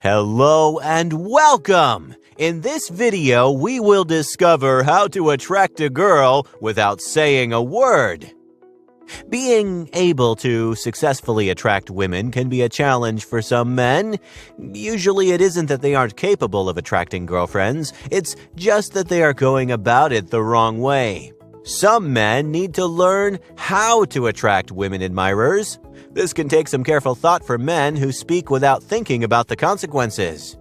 Hello and welcome! In this video, we will discover how to attract a girl without saying a word. Being able to successfully attract women can be a challenge for some men. Usually it isn't that they aren't capable of attracting girlfriends, it's just that they are going about it the wrong way. Some men need to learn how to attract women admirers. This can take some careful thought for men who speak without thinking about the consequences.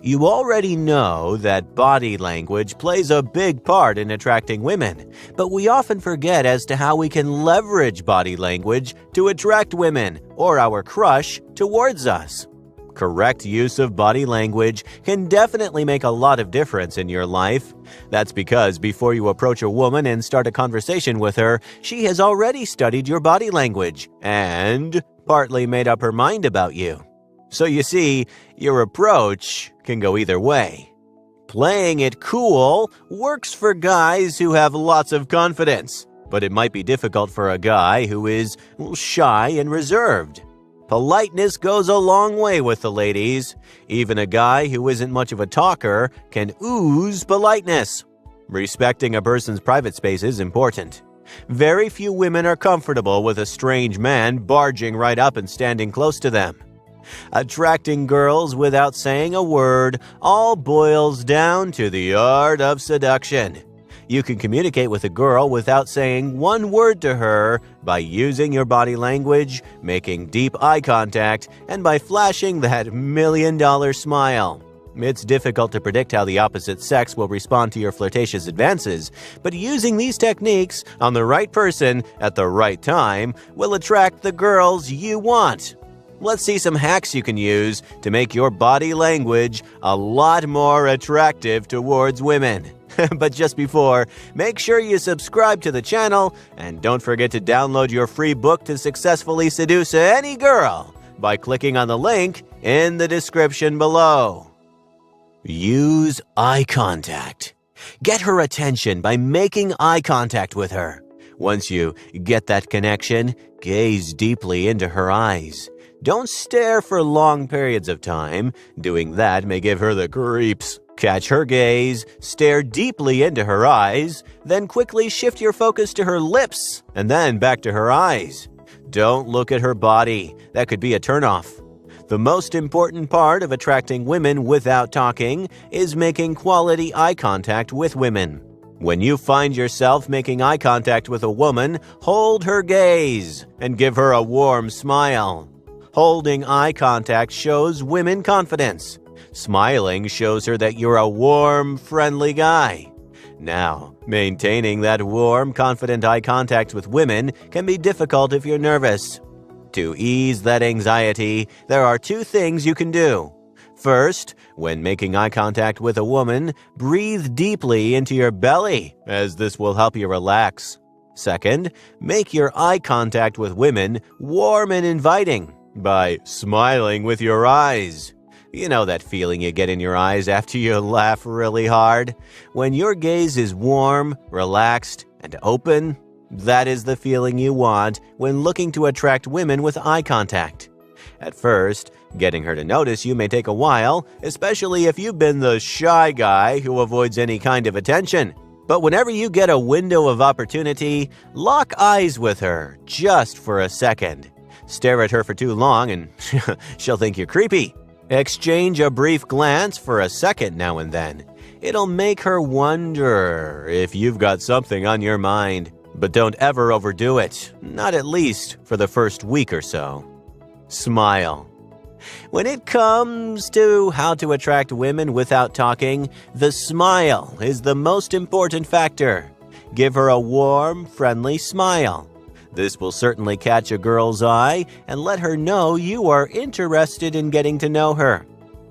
You already know that body language plays a big part in attracting women, but we often forget as to how we can leverage body language to attract women or our crush towards us. Correct use of body language can definitely make a lot of difference in your life. That's because before you approach a woman and start a conversation with her, she has already studied your body language and partly made up her mind about you. So you see, your approach can go either way. Playing it cool works for guys who have lots of confidence, but it might be difficult for a guy who is shy and reserved. Politeness goes a long way with the ladies. Even a guy who isn't much of a talker can ooze politeness. Respecting a person's private space is important. Very few women are comfortable with a strange man barging right up and standing close to them. Attracting girls without saying a word all boils down to the art of seduction. You can communicate with a girl without saying one word to her by using your body language, making deep eye contact, and by flashing that million-dollar smile. It's difficult to predict how the opposite sex will respond to your flirtatious advances, but using these techniques on the right person at the right time will attract the girls you want. Let's see some hacks you can use to make your body language a lot more attractive towards women. But just before, make sure you subscribe to the channel and don't forget to download your free book to successfully seduce any girl by clicking on the link in the description below. Use eye contact. Get her attention by making eye contact with her. Once you get that connection, gaze deeply into her eyes. Don't stare for long periods of time. Doing that may give her the creeps. Catch her gaze, stare deeply into her eyes, then quickly shift your focus to her lips, and then back to her eyes. Don't look at her body. That could be a turnoff. The most important part of attracting women without talking is making quality eye contact with women. When you find yourself making eye contact with a woman, hold her gaze and give her a warm smile. Holding eye contact shows women confidence. Smiling shows her that you're a warm, friendly guy. Now, maintaining that warm, confident eye contact with women can be difficult if you're nervous. To ease that anxiety, there are two things you can do. First, when making eye contact with a woman, breathe deeply into your belly, as this will help you relax. Second, make your eye contact with women warm and inviting by smiling with your eyes. You know that feeling you get in your eyes after you laugh really hard? When your gaze is warm, relaxed, and open, that is the feeling you want when looking to attract women with eye contact. At first, getting her to notice you may take a while, especially if you've been the shy guy who avoids any kind of attention. But whenever you get a window of opportunity, lock eyes with her just for a second. Stare at her for too long and she'll think you're creepy. Exchange a brief glance for a second now and then. It'll make her wonder if you've got something on your mind. But don't ever overdo it, not at least for the first week or so. Smile. When it comes to how to attract women without talking, the smile is the most important factor. Give her a warm, friendly smile. This will certainly catch a girl's eye and let her know you are interested in getting to know her.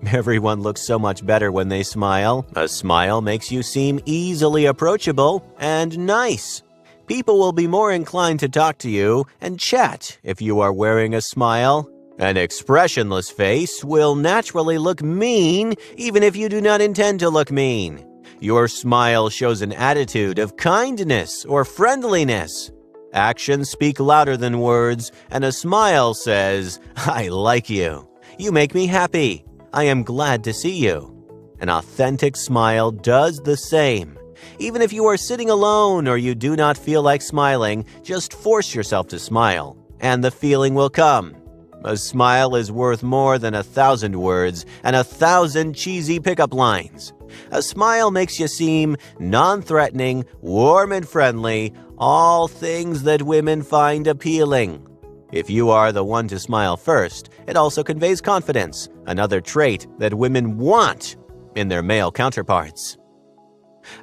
Everyone looks so much better when they smile. A smile makes you seem easily approachable and nice. People will be more inclined to talk to you and chat if you are wearing a smile. An expressionless face will naturally look mean even if you do not intend to look mean. Your smile shows an attitude of kindness or friendliness. Actions speak louder than words, and a smile says, "I like you. You make me happy," "I am glad to see you." An authentic smile does the same. Even if you are sitting alone or you do not feel like smiling, just force yourself to smile, and the feeling will come. A smile is worth more than 1,000 words and 1,000 cheesy pickup lines. A smile makes you seem non-threatening, warm and friendly, all things that women find appealing. If you are the one to smile first, it also conveys confidence, another trait that women want in their male counterparts.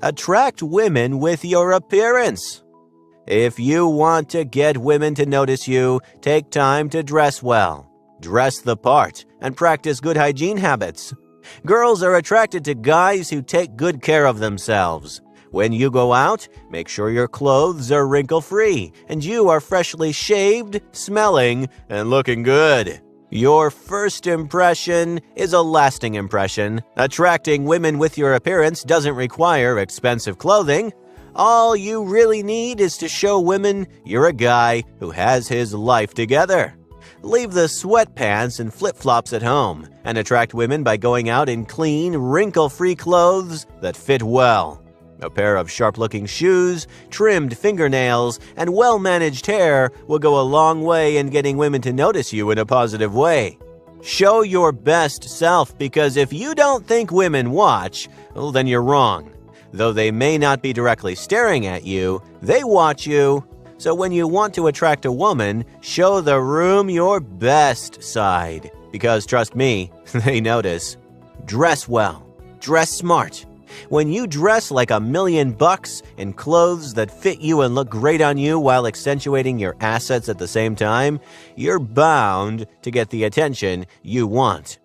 Attract women with your appearance. If you want to get women to notice you, take time to dress well. Dress the part and practice good hygiene habits. Girls are attracted to guys who take good care of themselves. When you go out, make sure your clothes are wrinkle-free and you are freshly shaved, smelling, and looking good. Your first impression is a lasting impression. Attracting women with your appearance doesn't require expensive clothing. All you really need is to show women you're a guy who has his life together. Leave the sweatpants and flip-flops at home and attract women by going out in clean, wrinkle-free clothes that fit well. A pair of sharp-looking shoes, trimmed fingernails, and well-managed hair will go a long way in getting women to notice you in a positive way. Show your best self, because if you don't think women watch, well, then you're wrong. Though they may not be directly staring at you, they watch you. So when you want to attract a woman, show the room your best side. Because trust me, they notice. Dress well. Dress smart. When you dress like $1,000,000 in clothes that fit you and look great on you while accentuating your assets at the same time, you're bound to get the attention you want.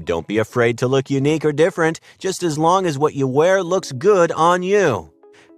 Don't be afraid to look unique or different, just as long as what you wear looks good on you.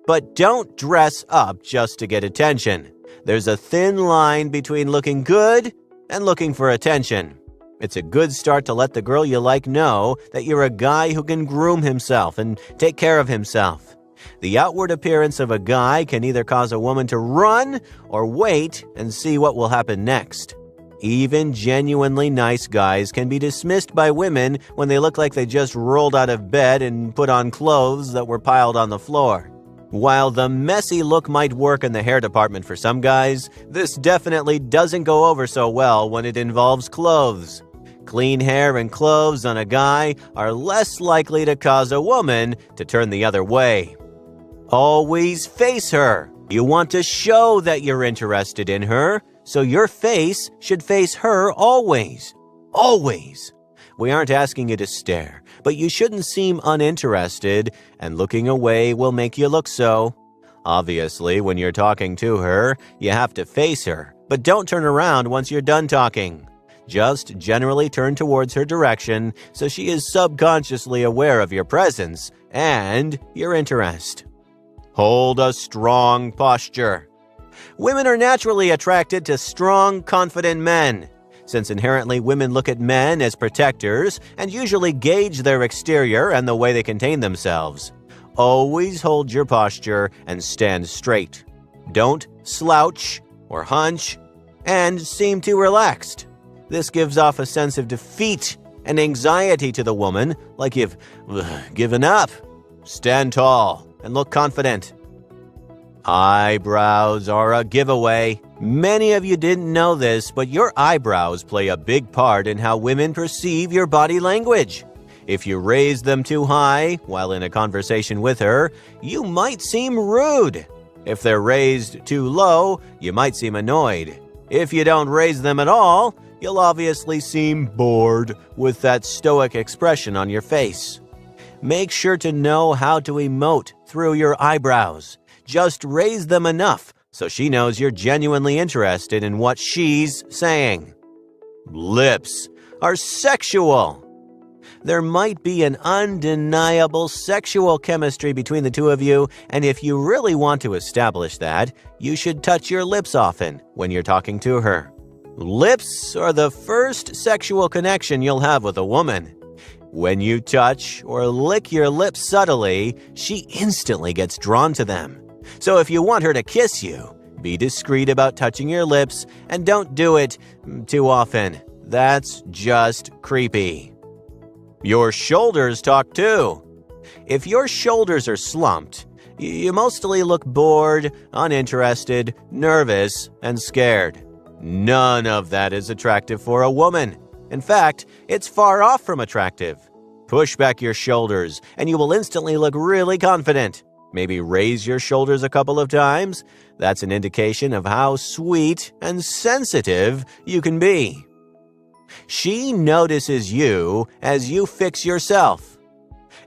But don't dress up just to get attention. There's a thin line between looking good and looking for attention. It's a good start to let the girl you like know that you're a guy who can groom himself and take care of himself. The outward appearance of a guy can either cause a woman to run or wait and see what will happen next. Even genuinely nice guys can be dismissed by women when they look like they just rolled out of bed and put on clothes that were piled on the floor. While the messy look might work in the hair department for some guys, this definitely doesn't go over so well when it involves clothes. Clean hair and clothes on a guy are less likely to cause a woman to turn the other way. Always face her. You want to show that you're interested in her, so your face should face her always. Always. We aren't asking you to stare, but you shouldn't seem uninterested, and looking away will make you look so. Obviously, when you're talking to her, you have to face her, but don't turn around once you're done talking. Just generally turn towards her direction so she is subconsciously aware of your presence and your interest. Hold a strong posture. Women are naturally attracted to strong, confident men. Since inherently women look at men as protectors and usually gauge their exterior and the way they contain themselves. Always hold your posture and stand straight. Don't slouch or hunch and seem too relaxed. This gives off a sense of defeat and anxiety to the woman, like you've given up. Stand tall and look confident. Eyebrows are a giveaway. Many of you didn't know this, but your eyebrows play a big part in how women perceive your body language. If you raise them too high while in a conversation with her, you might seem rude. If they're raised too low, you might seem annoyed. If you don't raise them at all, you'll obviously seem bored with that stoic expression on your face. Make sure to know how to emote through your eyebrows. Just raise them enough so she knows you're genuinely interested in what she's saying. Lips are sexual. There might be an undeniable sexual chemistry between the two of you, and if you really want to establish that, you should touch your lips often when you're talking to her. Lips are the first sexual connection you'll have with a woman. When you touch or lick your lips subtly, she instantly gets drawn to them. So if you want her to kiss you, be discreet about touching your lips and don't do it too often. That's just creepy. Your shoulders talk too. If your shoulders are slumped, you mostly look bored, uninterested, nervous, and scared. None of that is attractive for a woman. In fact, it's far off from attractive. Push back your shoulders, and you will instantly look really confident. Maybe raise your shoulders a couple of times. That's an indication of how sweet and sensitive you can be. She notices you as you fix yourself.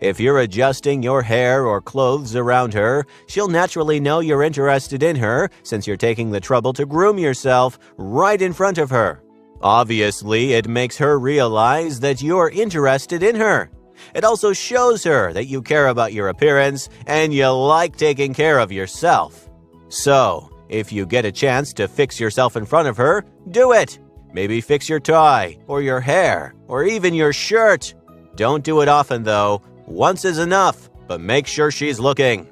If you're adjusting your hair or clothes around her, she'll naturally know you're interested in her since you're taking the trouble to groom yourself right in front of her. Obviously, it makes her realize that you're interested in her. It also shows her that you care about your appearance and you like taking care of yourself. So, if you get a chance to fix yourself in front of her, do it. Maybe fix your tie, or your hair, or even your shirt. Don't do it often, though. Once is enough, but make sure she's looking.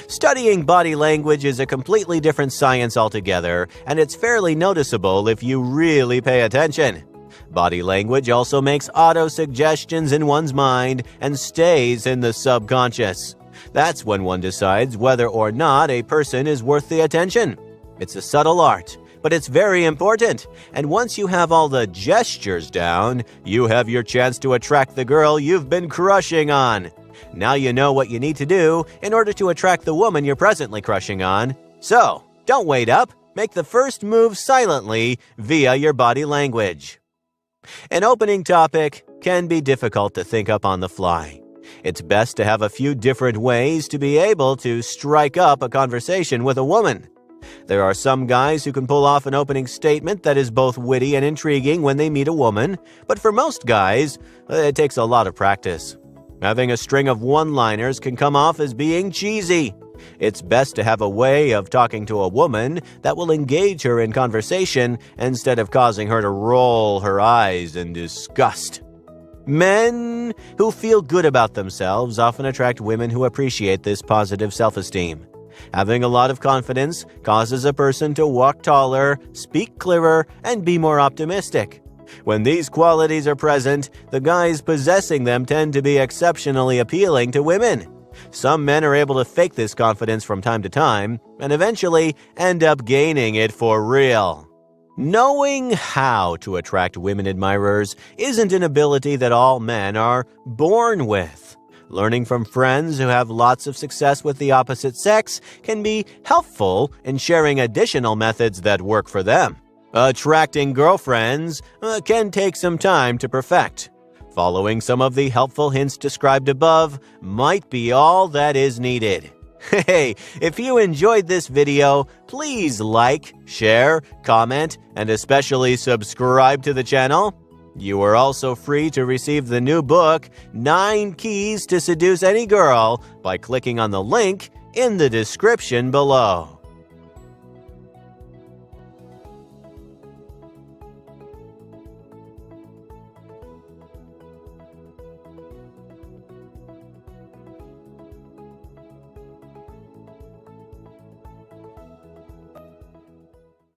Studying body language is a completely different science altogether, and it's fairly noticeable if you really pay attention. Body language also makes auto-suggestions in one's mind and stays in the subconscious. That's when one decides whether or not a person is worth the attention. It's a subtle art, but it's very important. And once you have all the gestures down, you have your chance to attract the girl you've been crushing on. Now you know what you need to do in order to attract the woman you're presently crushing on. So, don't wait up. Make the first move silently via your body language. An opening topic can be difficult to think up on the fly. It's best to have a few different ways to be able to strike up a conversation with a woman. There are some guys who can pull off an opening statement that is both witty and intriguing when they meet a woman, but for most guys, it takes a lot of practice. Having a string of one-liners can come off as being cheesy. It's best to have a way of talking to a woman that will engage her in conversation instead of causing her to roll her eyes in disgust. Men who feel good about themselves often attract women who appreciate this positive self-esteem. Having a lot of confidence causes a person to walk taller, speak clearer, and be more optimistic. When these qualities are present, the guys possessing them tend to be exceptionally appealing to women. Some men are able to fake this confidence from time to time and eventually end up gaining it for real. Knowing how to attract women admirers isn't an ability that all men are born with. Learning from friends who have lots of success with the opposite sex can be helpful in sharing additional methods that work for them. Attracting girlfriends can take some time to perfect. Following some of the helpful hints described above might be all that is needed. Hey, if you enjoyed this video, please like, share, comment, and especially subscribe to the channel. You are also free to receive the new book, 9 Keys to Seduce Any Girl, by clicking on the link in the description below.